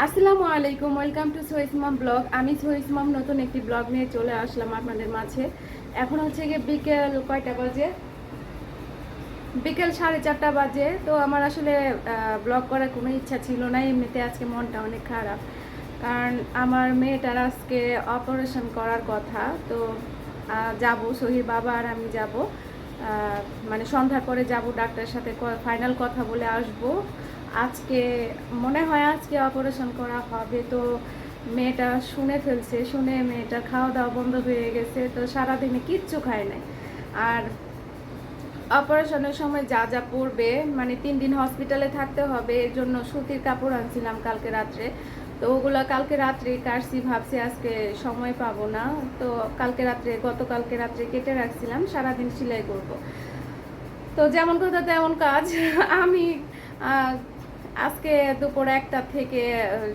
আসসালামু আলাইকুম, welcome to সোহিস mom blog. আমি সোহিস মম নতুন একটি ব্লগ নিয়ে চলে আসলাম আপনাদের মাঝে। এখন হচ্ছে গিয়ে বিকেল কয়টা বাজে, বিকেল 4:30 বাজে। তো আমার আসলে ব্লগ করার কোনো ইচ্ছা ছিল না, এমনিতে আজকে মনটা অনেক খারাপ, কারণ আমার মেয়েটার আজকে অপারেশন করার কথা। তো যাব, সোহির বাবা আর আমি যাব, মানে সন্ধ্যার পরে যাব, ডাক্তারের সাথে ফাইনাল কথা বলে আসব। আজকে মনে হয় আজকে অপারেশন করা হবে। তো মেয়েটা শুনে ফেলছে, শুনে মেয়েটা খাওয়া দাওয়া বন্ধ হয়ে গেছে, তো সারাদিনে কিচ্ছু খায় নাই। আর অপারেশনের সময় যা যা পড়বে, মানে 3 দিন হসপিটালে থাকতে হবে, এর জন্য সুতির কাপড় আনছিলাম কালকে রাত্রে। তো ওগুলো কালকে রাত্রে কাটছি, ভাবছি আজকে সময় পাবো না। তো গতকালকে রাত্রে কেটে রাখছিলাম, সারাদিন সেলাই করব। তো যেমন কথা তেমন কাজ। আমি আজকে দুপুর 1টা থেকে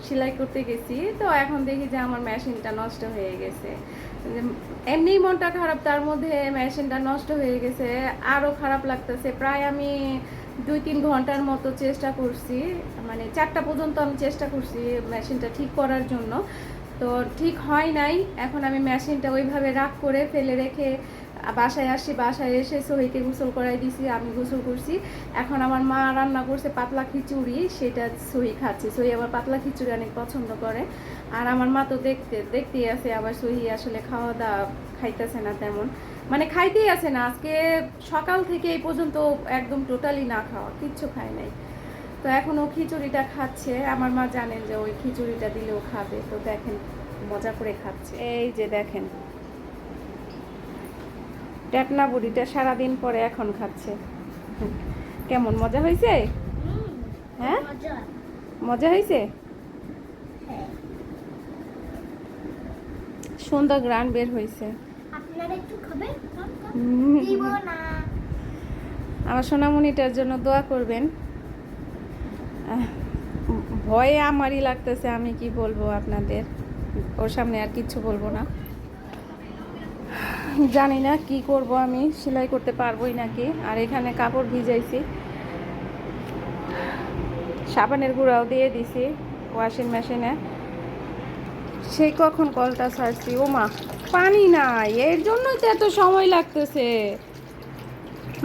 সেলাই করতে গেছি। তো এখন দেখি যে আমার মেশিনটা নষ্ট হয়ে গেছে। এমনি মনটা খারাপ, তার মধ্যে মেশিনটা নষ্ট হয়ে গেছে, আরও খারাপ লাগতেছে। প্রায় আমি 2-3 ঘন্টার মতো চেষ্টা করছি, মানে 4টা পর্যন্ত আমি চেষ্টা করছি মেশিনটা ঠিক করার জন্য। তো ঠিক হয় নাই। এখন আমি মেশিনটা ওইভাবে রাগ করে ফেলে রেখে বাসায় আসি। বাসায় এসে সোহিকে গোসল করাই দিছি, আমি গোসল করছি। এখন আমার মা রান্না করছে পাতলা খিচুড়ি, সেটা সোহি খাচ্ছে। সোহি আবার পাতলা খিচুড়ি অনেক পছন্দ করে। আর আমার মা তো দেখতেই আছে, আবার সোহি আসলে খাওয়া দাওয়া খাইতেছে না তেমন, মানে খাইতেই আছে না। আজকে সকাল থেকে এই পর্যন্ত একদম টোটালি না খাওয়া, কিচ্ছু খায় নাই। তো এখন ও খিচুড়িটা খাচ্ছে। আমার মা জানেন যে ওই খিচুড়িটা দিলেও খাবে। তো দেখেন মজা করে খাচ্ছে, এই যে দেখেন ট্যাটনা বুড়িটা সারাদিন পরে এখন খাচ্ছে। কেমন মজা হয়েছে? হ্যাঁ, মজা হয়েছে। সুন্দর গ্রান বের হয়েছে। আমার সোনামণিটার জন্য দোয়া করবেন। ভয়ে আমারই লাগতেছে, আমি কি বলবো আপনাদের, ওর সামনে আর কিচ্ছু বলবো না। জানি না কি করব, আমি সেলাই করতে পারবোই নাকি। আর এখানে কাপড় ভিজাইছি, সাবানের গুঁড়াও দিয়ে দিছি ওয়াশিং মেশিনে। সেই কখন কলটা ছাড়ছি, ও মা পানি নাই, এর জন্যই তো এত সময় লাগতেছে।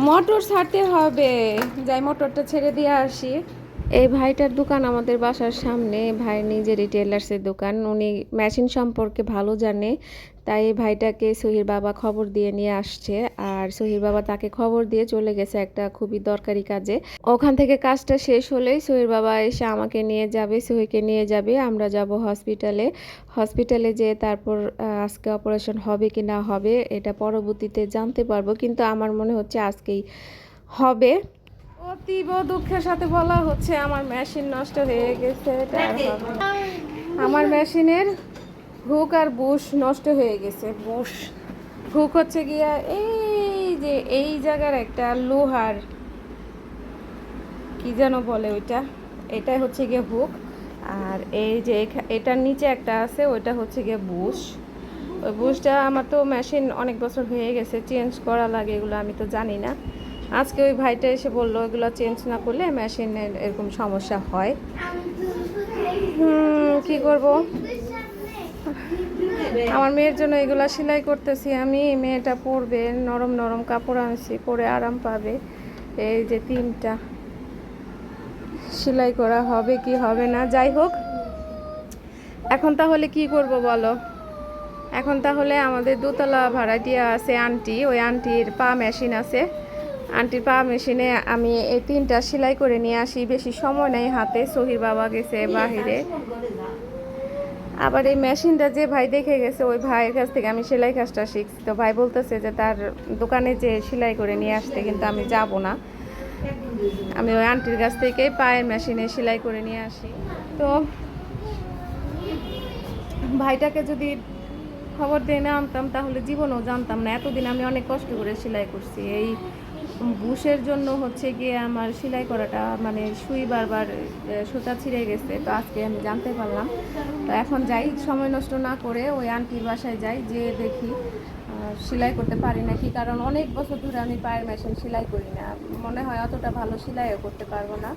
মোটর ছাড়তে হবে, যাই মোটরটা ছেড়ে দিয়ে আসি। এই ভাইটার দোকান আমাদের বাসার সামনে, ভাই নিজে রিটেলার্সের দোকান, উনি মেশিন সম্পর্কে ভালো জানে। তাই এই ভাইটাকে সোহির বাবা খবর দিয়ে নিয়ে আসছে, আর সোহির বাবা তাকে খবর দিয়ে চলে গেছে একটা খুবই দরকারি কাজে। ওখান থেকে কাজটা শেষ হলেই সোহির বাবা এসে আমাকে নিয়ে যাবে, সোহিকে নিয়ে যাবে, আমরা যাব হসপিটালে। হসপিটালে যেয়ে তারপর আজকে অপারেশন হবে কি না হবে এটা পরবর্তীতে জানতে পারবো, কিন্তু আমার মনে হচ্ছে আজকেই হবে। অতীব দুঃখের সাথে বলা হচ্ছে আমার মেশিন নষ্ট হয়ে গেছে। আমার মেশিনের হুক আর বুশ নষ্ট হয়ে গেছে। বুশ হুক হচ্ছে গিয়া এই যে এই জায়গার একটা লোহার কি যেন বলে ওইটা, এটাই হচ্ছে গিয়ে হুক। আর এই যে এটার নিচে একটা আছে, ওইটা হচ্ছে গিয়ে বুশ। ওই বুশটা আমার তো মেশিন অনেক বছর হয়ে গেছে, চেঞ্জ করা লাগে, এগুলো আমি তো জানি না। আজকে ওই ভাইটা এসে বললো এগুলো চেঞ্জ না করলে মেশিনের এরকম সমস্যা হয়। কি করব, আমার মেয়ের জন্য এগুলো সেলাই করতেছি আমি। মেয়েটা পরবে, নরম নরম কাপড় আনছি, পরে আরাম পাবে। এই যে 3টা সেলাই করা হবে কি হবে না, যাই হোক। এখন তাহলে কি করব বলো? এখন তাহলে আমাদের দোতলা ভাড়াটিয়া আছে আন্টি, ওই আন্টির পা মেশিন আছে, আন্টির পা মেশিনে আমি এই 3টা সেলাই করে নিয়ে আসি। বেশি সময় নেই হাতে, সোহির বাবা গেছে বাহিরে। আবার এই মেশিনটা যে ভাই দেখে গেছে, ওই ভাইয়ের কাছ থেকে আমি সেলাই কাজটা শিখছি। তো ভাই বলতেছে যে তার দোকানে যে সেলাই করে নিয়ে আসতে, কিন্তু আমি যাব না, আমি ওই আন্টির কাছ থেকে পায়ের মেশিনে সেলাই করে নিয়ে আসি। তো ভাইটাকে যদি খবর দিয়ে না আনতাম তাহলে জীবনেও জানতাম না। এতদিন আমি অনেক কষ্ট করে সেলাই করছি, এই বুশের জন্য হচ্ছে গিয়ে আমার সেলাই করাটা মানে সুই বারবার সুতা ছিঁড়ে গেছে। তো আজকে আমি জানতে পারলাম। তো এখন যাই, সময় নষ্ট না করে ওই আন্টির বাসায় যাই, যে দেখি সেলাই করতে পারি না, কি কারণ অনেক বছর ধরে আমি পায়ের মেশিন সেলাই করি না, মনে হয় অতটা ভালো সেলাইও করতে পারবো না।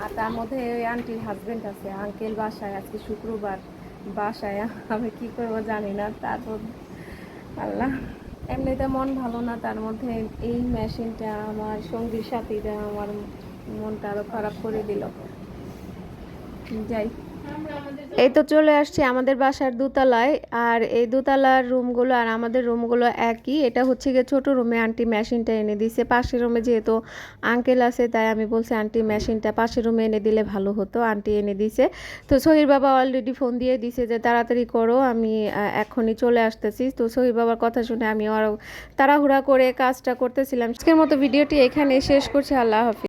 আর তার মধ্যে ওই আন্টির হাজবেন্ড আছে, আঙ্কেল বাসায়, আজকে শুক্রবার বাসায়, আমি কি করবো জানি না। তারপর আল্লাহ, এমনিতে মন ভালো না, তার মধ্যে এই মেশিনটা আমার সঙ্গীর সাথীরা আমার মনটা আরো খারাপ করে দিল। যাই, এই তো চলে আসছি আমাদের বাসার দোতলায়। আর এই দোতলার রুমগুলো আর আমাদের রুমগুলো একই। এটা হচ্ছে গিয়ে ছোট রুমে আন্টি মেশিনটা এনে দিছে। পাশের রুমে যেহেতু আঙ্কেল আছে, তাই আমি বলছি আন্টি মেশিনটা পাশের রুমে এনে দিলে ভালো হতো। আন্টি এনে দিছে। তো সোহির বাবা অলরেডি ফোন দিয়ে দিছে যে তাড়াতাড়ি করো, আমি এখনই চলে আসতেছি। তো সোহির বাবার কথা শুনে আমি আরও তাড়াহুড়া করে কাজটা করতেছিলাম। আজকের মতো ভিডিওটি এখানে শেষ করছি। আল্লাহ হাফিজ।